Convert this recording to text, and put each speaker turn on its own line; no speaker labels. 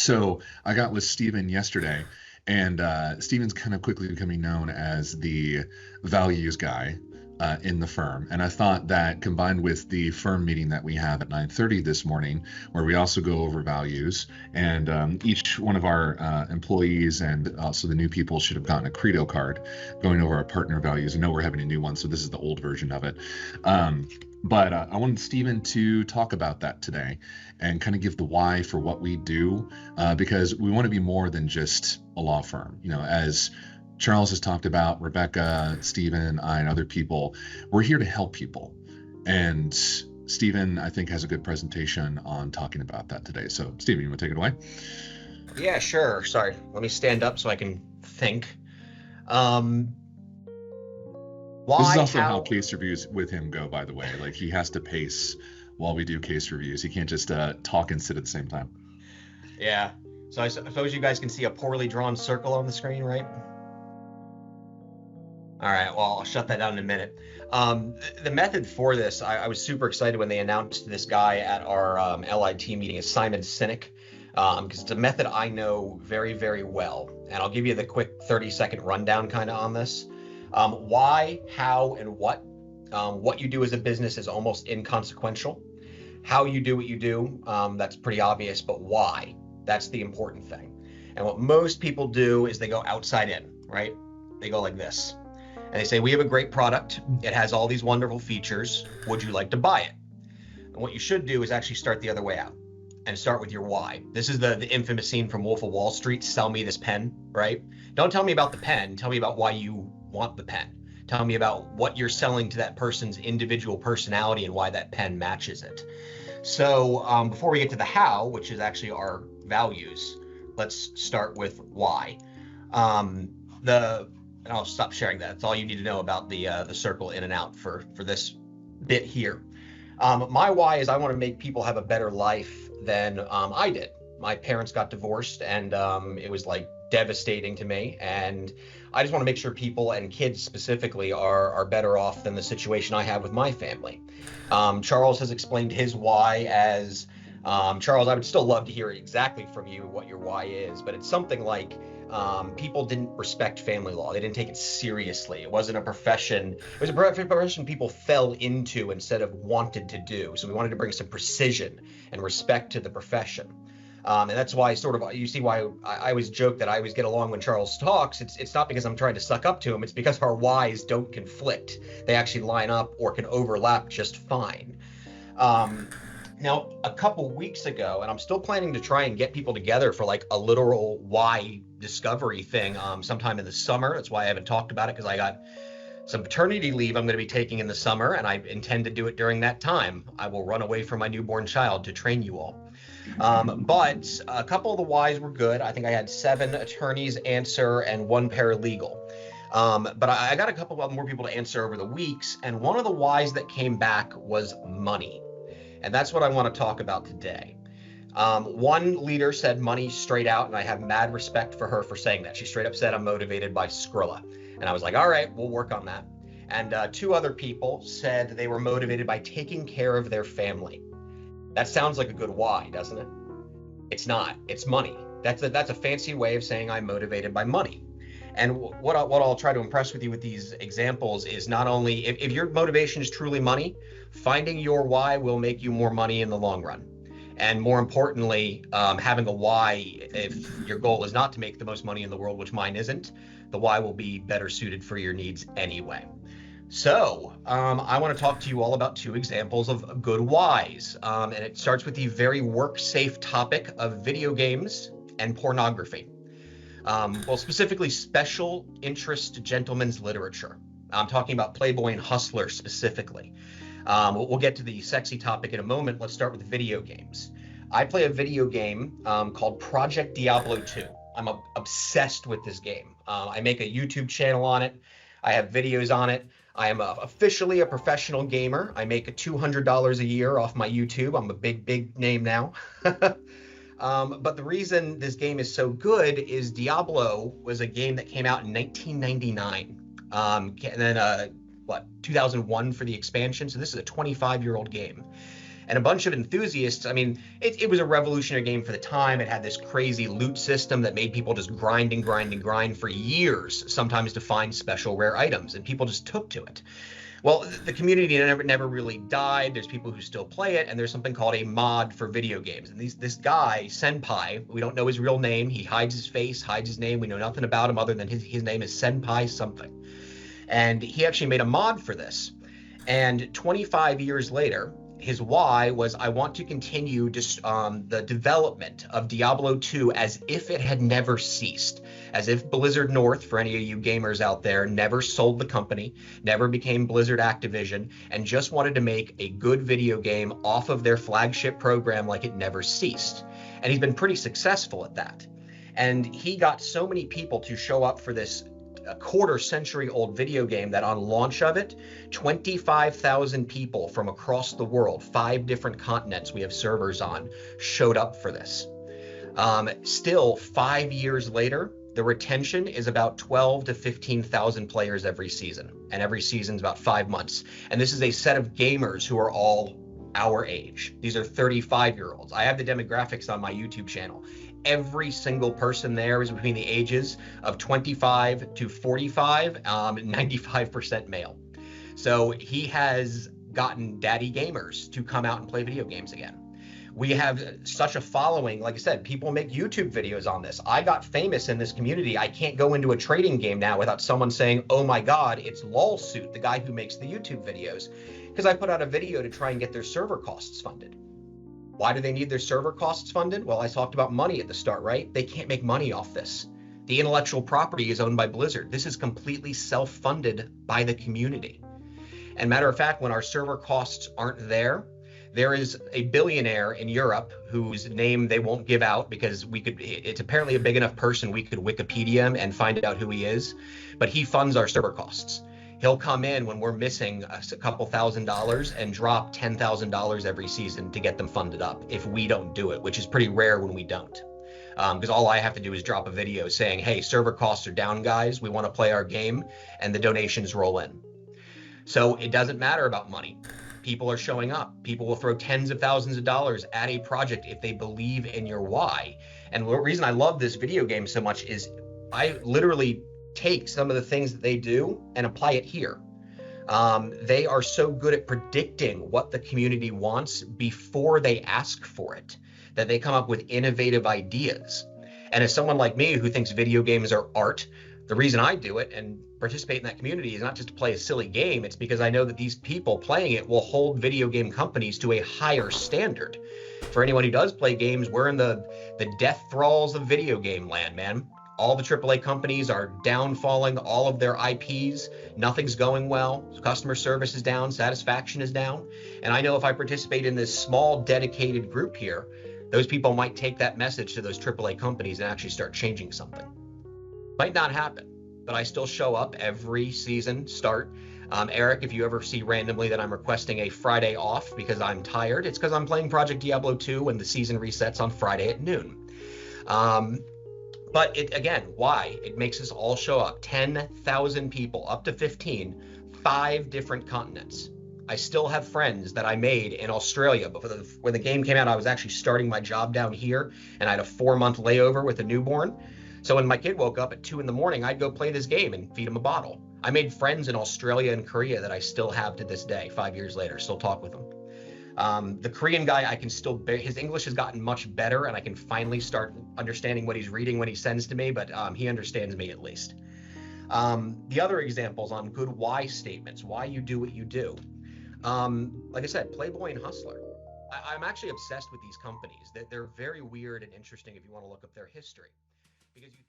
So I got with Steven yesterday, and Steven's kind of quickly becoming known as the values guy in the firm. And I thought that combined with the firm meeting that we have at 9:30 this morning, where we also go over values, and each one of our employees and also the new people should have gotten a Credo card going over our partner values. I know we're having a new one, so this is the old version of it. But I wanted Stephen to talk about that today and kind of give the why for what we do, because we want to be more than just a law firm. You know, as Charles has talked about, Rebecca, Stephen, I, and other people, we're here to help people. And Stephen, I think, has a good presentation on talking about that today. So, Stephen, you want to take it away?
Yeah, sure. Sorry. Let me stand up so I can think. Why,
This is also how case reviews with him go, by the way. Like, he has to pace while we do case reviews. He can't just talk and sit at the same time.
Yeah. So I suppose you guys can see a poorly drawn circle on the screen, right? All right, well, I'll shut that down in a minute. The method for this, I was super excited when they announced this guy at our LIT meeting, is Simon Sinek, because it's a method I know very, very well. And I'll give you the quick 30-second rundown kind of on this. Why, how, and what. What you do as a business is almost inconsequential. How you do what you do, that's pretty obvious, but why? That's the important thing. And what most people do is they go outside in, right? They go like this. And they say, we have a great product. It has all these wonderful features. Would you like to buy it? And what you should do is actually start the other way out and start with your why. This is the infamous scene from Wolf of Wall Street, sell me this pen, right? Don't tell me about the pen. Tell me about why you want the pen. Tell me about what you're selling to that person's individual personality and why that pen matches it. So before we get to the how, which is actually our values, let's start with why. And I'll stop sharing that. That's all you need to know about the circle in and out for this bit here. My why is I want to make people have a better life than I did. My parents got divorced, and it was like devastating to me. And I just want to make sure people, and kids specifically, are better off than the situation I have with my family. Charles has explained his why as, Charles, I would still love to hear exactly from you what your why is, but it's something like, people didn't respect family law. They didn't take it seriously. It wasn't a profession. It was a profession people fell into instead of wanted to do. So we wanted to bring some precision and respect to the profession. And that's why you see why I always joke that I always get along when Charles talks. It's not because I'm trying to suck up to him. It's because our whys don't conflict. They actually line up or can overlap just fine. Now, a couple weeks ago, and I'm still planning to try and get people together for like a literal why discovery thing sometime in the summer. That's why I haven't talked about it, because I got some paternity leave I'm going to be taking in the summer, and I intend to do it during that time. I will run away from my newborn child to train you all. But a couple of the whys were good. I think I had 7 attorneys answer and 1 paralegal. But I got a couple of more people to answer over the weeks, and one of the whys that came back was money. And that's what I want to talk about today. One leader said money straight out, and I have mad respect for her for saying that. She straight up said, I'm motivated by Skrilla. And I was like, all right, we'll work on that. And 2 other people said they were motivated by taking care of their family. That sounds like a good why, doesn't it? It's not. It's money. That's a fancy way of saying I'm motivated by money. And what I'll try to impress with you with these examples is not only if your motivation is truly money, finding your why will make you more money in the long run. And more importantly, having a why, if your goal is not to make the most money in the world, which mine isn't, the why will be better suited for your needs anyway. So I want to talk to you all about 2 examples of good whys. And it starts with the very work-safe topic of video games and pornography. Well, specifically special interest gentlemen's literature. I'm talking about Playboy and Hustler specifically. We'll get to the sexy topic in a moment. Let's start with video games. I play a video game called Project Diablo 2. I'm obsessed with this game. I make a YouTube channel on it. I have videos on it. I am officially a professional gamer. I make $200 a year off my YouTube. I'm a big name now. But the reason this game is so good is Diablo was a game that came out in 1999. And then 2001 for the expansion. So this is a 25-year-old game. And a bunch of enthusiasts, I mean, it was a revolutionary game for the time. It had this crazy loot system that made people just grind and grind and grind for years, sometimes to find special rare items, and people just took to it. Well, the community never really died. There's people who still play it, and there's something called a mod for video games. And this guy, Senpai, we don't know his real name. He hides his face, hides his name. We know nothing about him other than his name is Senpai something. And he actually made a mod for this. And 25 years later, his why was, I want to continue the development of Diablo 2 as if it had never ceased, as if Blizzard North, for any of you gamers out there, never sold the company, never became Blizzard Activision, and just wanted to make a good video game off of their flagship program like it never ceased. And he's been pretty successful at that. And he got so many people to show up for this a quarter-century old video game that on launch of it, 25,000 people from across the world, 5 different continents we have servers on, showed up for this. Still, 5 years later, the retention is about 12 to 15,000 players every season, and every season is about 5 months. And this is a set of gamers who are all our age. These are 35-year-olds. I have the demographics on my YouTube channel. Every single person there is between the ages of 25 to 45, 95% male. So he has gotten daddy gamers to come out and play video games again. We have such a following. Like I said, people make YouTube videos on this. I got famous in this community. I can't go into a trading game now without someone saying, oh my God, it's LolSuit, the guy who makes the YouTube videos, because I put out a video to try and get their server costs funded. Why do they need their server costs funded? Well, I talked about money at the start, right? They can't make money off this. The intellectual property is owned by Blizzard. This is completely self-funded by the community. And matter of fact, when our server costs aren't there, there is a billionaire in Europe whose name they won't give out because it's apparently a big enough person we could Wikipedia him and find out who he is, but he funds our server costs. He'll come in when we're missing a couple $1,000s and drop $10,000 every season to get them funded up if we don't do it, which is pretty rare when we don't. Because all I have to do is drop a video saying, hey, server costs are down, guys. We want to play our game, and the donations roll in. So it doesn't matter about money. People are showing up. People will throw tens of thousands of dollars at a project if they believe in your why. And the reason I love this video game so much is I literally take some of the things that they do and apply it here. They are so good at predicting what the community wants before they ask for it, that they come up with innovative ideas. And as someone like me who thinks video games are art, the reason I do it and participate in that community is not just to play a silly game. It's because I know that these people playing it will hold video game companies to a higher standard. For anyone who does play games, we're in the death thralls of video game land, man. All the AAA companies are downfalling all of their IPs. Nothing's going well. Customer service is down. Satisfaction is down. And I know if I participate in this small dedicated group here, those people might take that message to those AAA companies and actually start changing something. Might not happen, but I still show up every season start. Eric, if you ever see randomly that I'm requesting a Friday off because I'm tired, it's because I'm playing Project Diablo 2 when the season resets on Friday at noon. But again, why? It makes us all show up. 10,000 people, up to 15, 5 different continents. I still have friends that I made in Australia, but when the game came out, I was actually starting my job down here, and I had a 4-month layover with a newborn. So when my kid woke up at 2 in the morning, I'd go play this game and feed him a bottle. I made friends in Australia and Korea that I still have to this day, 5 years later, still talk with them. The Korean guy, I can still, his English has gotten much better and I can finally start understanding what he's reading when he sends to me, but he understands me at least. The other examples on good why statements, why you do what you do. Like I said, Playboy and Hustler. I'm actually obsessed with these companies. They're very weird and interesting if you want to look up their history. Because you think